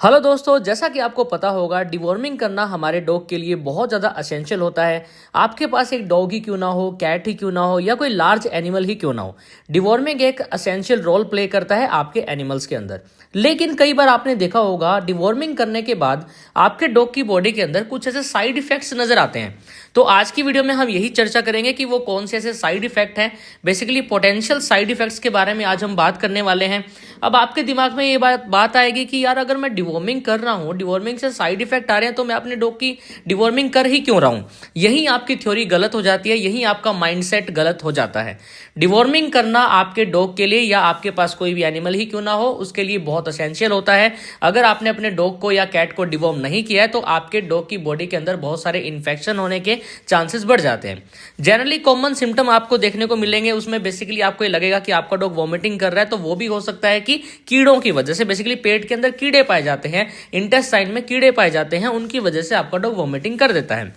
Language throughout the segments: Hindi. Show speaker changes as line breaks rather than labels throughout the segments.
हेलो दोस्तों, जैसा कि आपको पता होगा डिवॉर्मिंग करना हमारे डॉग के लिए बहुत ज़्यादा असेंशियल होता है। आपके पास एक डॉग ही क्यों ना हो, कैट ही क्यों ना हो या कोई लार्ज एनिमल ही क्यों ना हो, डिवॉर्मिंग एक असेंशियल रोल प्ले करता है आपके एनिमल्स के अंदर। लेकिन कई बार आपने देखा होगा डिवॉर्मिंग करने के बाद आपके डॉग की बॉडी के अंदर कुछ ऐसे साइड इफेक्ट्स नजर आते हैं। तो आज की वीडियो में हम यही चर्चा करेंगे कि वो कौन से ऐसे साइड इफेक्ट हैं, बेसिकली पोटेंशियल साइड इफेक्ट्स के बारे में आज हम बात करने वाले हैं। अब आपके दिमाग में ये बात आएगी कि यार अगर मैं डिवॉर्मिंग कर रहा हूँ, डिवॉर्मिंग से साइड इफेक्ट आ रहे हैं, तो मैं अपने डॉग की डिवॉर्मिंग कर ही क्यों रहा हूँ। यही आपकी थ्योरी गलत हो जाती है, यही आपका माइंडसेट गलत हो जाता है। डिवॉर्मिंग करना आपके डॉग के लिए या आपके पास कोई भी एनिमल ही क्यों ना हो उसके लिए बहुत असेंशियल होता है। अगर आपने अपने डॉग को या कैट को डिवॉर्म नहीं किया है तो आपके डॉग की बॉडी के अंदर बहुत सारे इन्फेक्शन होने के चांसेस बढ़ जाते हैं। जनरली कॉमन सिम्टम आपको देखने को मिलेंगे, उसमें बेसिकली आपको ये लगेगा कि आपका डॉग वॉमिटिंग कर रहा है, तो वो भी हो सकता है कि कीड़ों की वजह से, बेसिकली पेट के अंदर कीड़े पाए जाते हैं, इंटेस्टाइन में कीड़े पाए जाते हैं, उनकी वजह से आपका डॉग वॉमिटिंग कर देता है।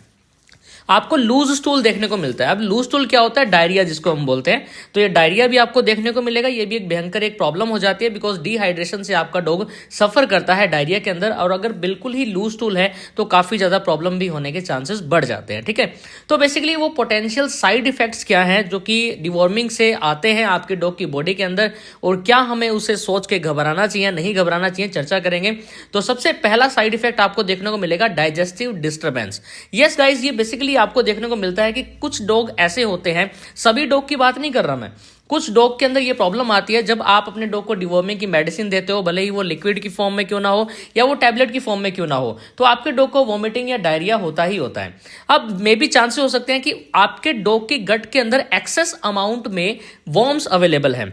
आपको लूज स्टूल देखने को मिलता है। अब लूज स्टूल क्या होता है? डायरिया जिसको हम बोलते हैं। तो ये डायरिया भी आपको देखने को मिलेगा। ये भी एक भयंकर एक प्रॉब्लम हो जाती है, बिकॉज डिहाइड्रेशन से आपका डॉग सफर करता है डायरिया के अंदर, और अगर बिल्कुल ही लूज स्टूल है तो काफी ज्यादा प्रॉब्लम भी होने के चांसेस बढ़ जाते हैं। ठीक है, तो बेसिकली वो पोटेंशियल साइड इफेक्ट्स क्या है जो कि डिवॉर्मिंग से आते हैं आपके डॉग की बॉडी के अंदर, और क्या हमें उसे सोच के घबराना चाहिए, नहीं घबराना चाहिए, चर्चा करेंगे। तो सबसे पहला साइड इफेक्ट आपको देखने को मिलेगा डाइजेस्टिव डिस्टर्बेंस। यस गाइज, ये बेसिकली आपको देखने को मिलता है कि कुछ डॉग ऐसे होते हैं, सभी डॉग की बात नहीं कर रहा मैं, कुछ डॉग के अंदर ये प्रॉब्लम आती है जब आप अपने डॉग को डिवॉर्मिंग की मेडिसिन देते हो, भले ही वो लिक्विड की फॉर्म में क्यों ना हो या वो टैबलेट की फॉर्म में क्यों ना हो, तो आपके डॉग को वॉमिटिंग या डायरिया होता ही होता है। अब मे भी चांसेस हो सकते हैं कि आपके डॉग की गट के अंदर एक्सेस अमाउंट में वॉर्म्स अवेलेबल है।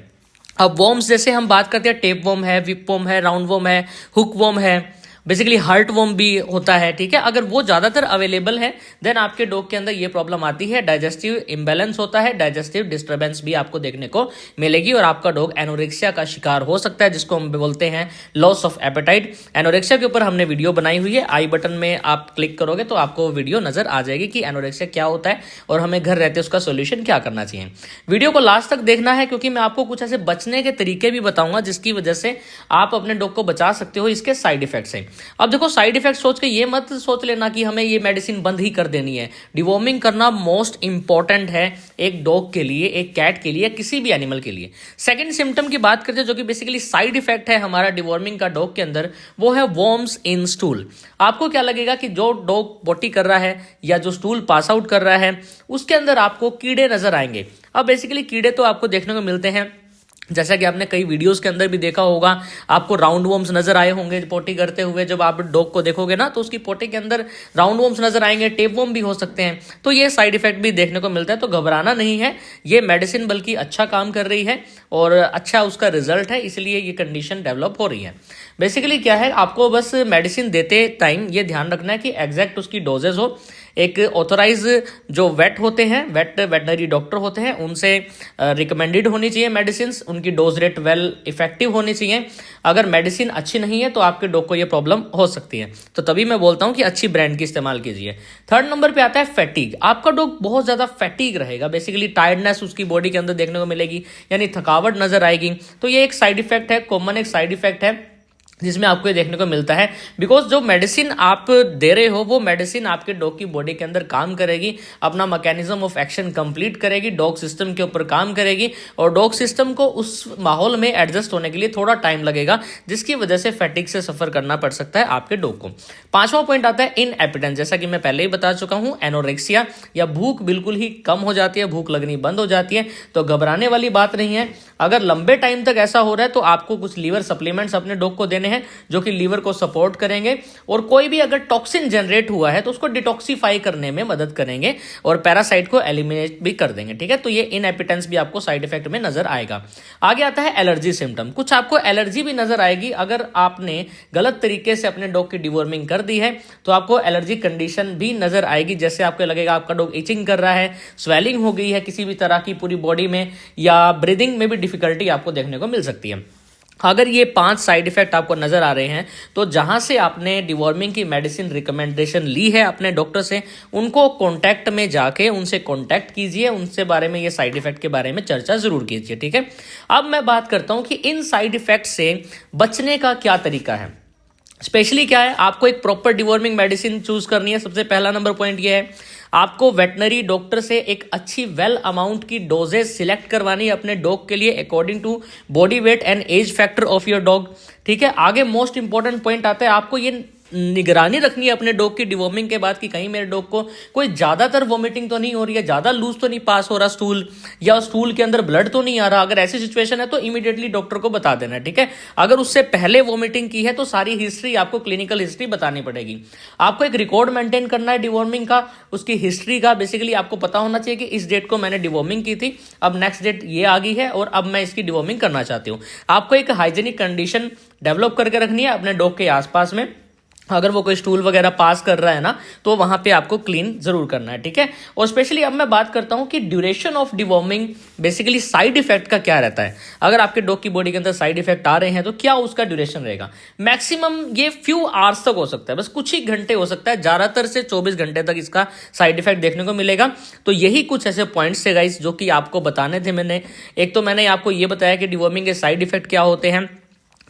अब वॉर्म्स जैसे हम बात करते हैं, टेप वॉर्म है, विप वॉर्म है, राउंड वॉर्म है, हुक वॉर्म है, बेसिकली हार्ट वॉर्म भी होता है। ठीक है, अगर वो ज्यादातर अवेलेबल है देन आपके डॉग के अंदर ये प्रॉब्लम आती है, डाइजेस्टिव इंबैलेंस होता है, डाइजेस्टिव डिस्टर्बेंस भी आपको देखने को मिलेगी, और आपका डॉग एनोरेक्सिया का शिकार हो सकता है, जिसको हम बोलते हैं लॉस ऑफ एपेटाइट। एनोरेक्सिया के ऊपर हमने वीडियो बनाई हुई है, आई बटन में आप क्लिक करोगे तो आपको वीडियो नजर आ जाएगी कि एनोरेक्सिया क्या होता है और हमें घर रहते उसका सोल्यूशन क्या करना चाहिए। वीडियो को लास्ट तक देखना है, क्योंकि मैं आपको कुछ ऐसे बचने के तरीके भी बताऊंगा जिसकी वजह से आप अपने डॉग को बचा सकते हो इसके साइड इफेक्ट से। अब देखो, साइड इफेक्ट सोच के ये मत सोच लेना कि हमें ये मेडिसिन बंद ही कर देनी है। डिवॉर्मिंग करना मोस्ट इंपॉर्टेंट है एक डॉग के लिए, एक कैट के लिए, किसी भी एनिमल के लिए। सेकंड सिम्टम की बात करते हैं जो कि बेसिकली साइड इफेक्ट है हमारा डिवॉर्मिंग का डॉग के अंदर, वो है वॉर्म्स इन स्टूल। आपको क्या लगेगा कि जो डॉग पोटी कर रहा है या जो स्टूल पास आउट कर रहा है उसके अंदर आपको कीड़े नजर आएंगे। अब बेसिकली कीड़े तो आपको देखने को मिलते हैं, जैसा कि आपने कई वीडियोस के अंदर भी देखा होगा, आपको राउंड वॉर्म्स नजर आए होंगे पोटी करते हुए। जब आप डॉग को देखोगे ना तो उसकी पोटी के अंदर राउंड वॉर्म्स नजर आएंगे, टेप वॉर्म भी हो सकते हैं। तो ये साइड इफेक्ट भी देखने को मिलता है, तो घबराना नहीं है, ये मेडिसिन बल्कि अच्छा काम कर रही है और अच्छा उसका रिजल्ट है, इसलिए ये कंडीशन डेवलप हो रही है। बेसिकली क्या है, आपको बस मेडिसिन देते टाइम ये ध्यान रखना है कि एग्जैक्ट उसकी डोजेज हो। एक ऑथोराइज जो वेट होते हैं, वेटनरी डॉक्टर होते हैं, उनसे रिकमेंडेड होनी चाहिए मेडिसिन, उनकी डोज रेट वेल इफेक्टिव होनी चाहिए। अगर मेडिसिन अच्छी नहीं है तो आपके डॉग को ये प्रॉब्लम हो सकती है, तो तभी मैं बोलता हूं कि अच्छी ब्रांड की इस्तेमाल कीजिए। थर्ड नंबर पे आता है फैटीग। आपका डॉग बहुत ज्यादा फैटीग रहेगा, बेसिकली टायर्डनेस उसकी बॉडी के अंदर देखने को मिलेगी, यानी थकावट नजर आएगी। तो ये एक साइड इफेक्ट है, कॉमन एक साइड इफेक्ट है जिसमें आपको ये देखने को मिलता है, बिकॉज जो मेडिसिन आप दे रहे हो वो मेडिसिन आपके डॉग की बॉडी के अंदर काम करेगी, अपना मैकेनिज्म ऑफ एक्शन कंप्लीट करेगी, डॉग सिस्टम के ऊपर काम करेगी, और डॉग सिस्टम को उस माहौल में एडजस्ट होने के लिए थोड़ा टाइम लगेगा, जिसकी वजह से फैटिक से सफर करना पड़ सकता है आपके डॉग को। पांचवा पॉइंट आता है इनएपिटेंस। जैसा कि मैं पहले ही बता चुका हूं, एनोरेक्सिया या भूख बिल्कुल ही कम हो जाती है, भूख लगनी बंद हो जाती है, तो घबराने वाली बात नहीं है। अगर लंबे टाइम तक ऐसा हो रहा है तो आपको कुछ लीवर सप्लीमेंट्स अपने डॉग को देने हैं जो कि लीवर को सपोर्ट करेंगे, और कोई भी अगर टॉक्सिन जनरेट हुआ है तो उसको डिटॉक्सिफाई करने में मदद करेंगे और पैरासाइट को एलिमिनेट भी कर देंगे। ठीक है, तो ये इनएपिटेंस भी आपको साइड इफेक्ट में नजर आएगा। आगे आता है एलर्जी सिम्टम। कुछ आपको एलर्जी भी नजर आएगी, अगर आपने गलत तरीके से अपने डॉग की डिवॉर्मिंग कर दी है तो आपको एलर्जी कंडीशन भी नजर आएगी। जैसे आपको लगेगा आपका डॉग इचिंग कर रहा है, स्वेलिंग हो गई है किसी भी तरह की पूरी बॉडी में, या ब्रीदिंग में भी डिफिकल्टी आपको देखने को मिल सकती है। अगर ये 5 साइड इफेक्ट आपको नजर आ रहे हैं तो जहां से आपने डिवॉर्मिंग की मेडिसिन रिकमेंडेशन ली है अपने डॉक्टर से, उनको कांटेक्ट में जाके उनसे कांटेक्ट कीजिए, उनसे बारे में ये साइड इफेक्ट के बारे में चर्चा जरूर कीजिए। ठीक है, अब मैं बात करता हूं कि इन साइड इफेक्ट से बचने का क्या तरीका है। स्पेशली क्या है, आपको एक प्रॉपर डिवॉर्मिंग मेडिसिन चूज करनी है। सबसे पहला नंबर पॉइंट ये है, आपको वेटनरी डॉक्टर से एक अच्छी वेल अमाउंट की डोजेज सिलेक्ट करवानी है अपने डॉग के लिए according to body weight and age factor of your dog. ठीक है, आगे मोस्ट इंपॉर्टेंट पॉइंट आता है, आपको ये निगरानी रखनी है अपने डॉग की डिवॉर्मिंग के बाद कि कहीं मेरे डॉग को कोई ज्यादातर वॉमिटिंग तो नहीं हो रही है, ज्यादा लूज तो नहीं पास हो रहा स्टूल, या स्टूल के अंदर ब्लड तो नहीं आ रहा। अगर ऐसी सिचुएशन है तो इमीडिएटली डॉक्टर को बता देना है। ठीक है, अगर उससे पहले वॉमिटिंग की है तो सारी हिस्ट्री आपको, क्लिनिकल हिस्ट्री बतानी पड़ेगी। आपको एक रिकॉर्ड मेंटेन करना है डिवॉर्मिंग का, उसकी हिस्ट्री का। बेसिकली आपको पता होना चाहिए कि इस डेट को मैंने डिवॉर्मिंग की थी, अब नेक्स्ट डेट ये आ गई है और अब मैं इसकी डिवॉर्मिंग करना चाहती हूँ। आपको एक हाइजेनिक कंडीशन डेवलप करके रखनी है अपने डॉग के आसपास में। अगर वो कोई स्टूल वगैरह पास कर रहा है ना, तो वहां पे आपको क्लीन जरूर करना है। ठीक है, और स्पेशली अब मैं बात करता हूं कि duration of deworming, basically side effect का क्या रहता है। अगर आपके डॉग की बॉडी के अंदर साइड इफेक्ट आ रहे हैं तो क्या उसका ड्यूरेशन रहेगा। मैक्सिमम ये फ्यू आवर्स तक हो सकता है, बस कुछ ही घंटे हो सकता है, ज्यादातर से 24 घंटे तक इसका साइड इफेक्ट देखने को मिलेगा। तो यही कुछ ऐसे पॉइंट्स थे गाइस जो कि आपको बताने थे मैंने। एक तो मैंने आपको ये बताया कि डिवॉर्मिंग के साइड इफेक्ट क्या होते हैं,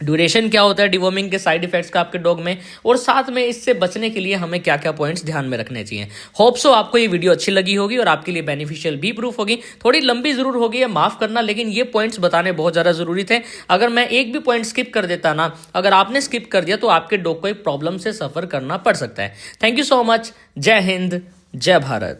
ड्यूरेशन क्या होता है डिवॉर्मिंग के साइड इफेक्ट्स का आपके डॉग में, और साथ में इससे बचने के लिए हमें क्या क्या पॉइंट्स ध्यान में रखने चाहिए। होप सो आपको ये वीडियो अच्छी लगी होगी और आपके लिए बेनिफिशियल भी प्रूफ होगी। थोड़ी लंबी जरूर होगी है, माफ करना, लेकिन ये पॉइंट्स बताने बहुत ज्यादा जरूरी थे। अगर मैं एक भी पॉइंट स्किप कर देता ना, अगर आपने स्किप कर दिया तो आपके डॉग को एक प्रॉब्लम से सफर करना पड़ सकता है। Thank you so much. जय हिंद, जय भारत।